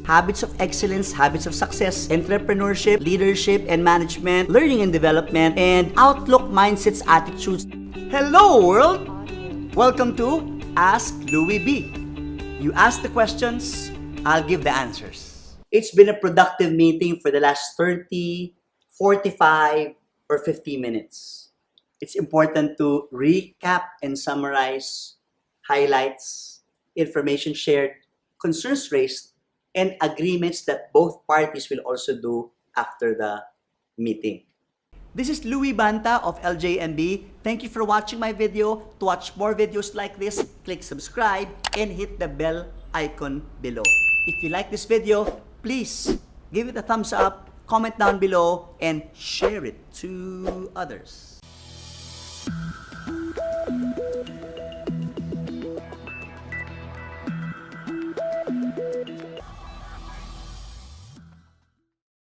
habits of excellence, habits of success, entrepreneurship, leadership and management, learning and development, and outlook, mindsets, attitudes. Hello world! Welcome to Ask Louie B. You ask the questions, I'll give the answers. It's been a productive meeting for the last 30, 45, or 50 minutes. It's important to recap and summarize highlights, information shared, concerns raised, and agreements that both parties will also do after the meeting. This is Louie Banta of LJMB. Thank you for watching my video. To watch more videos like this, click subscribe and hit the bell icon below. If you like this video, please give it a thumbs up, comment down below, and share it to others.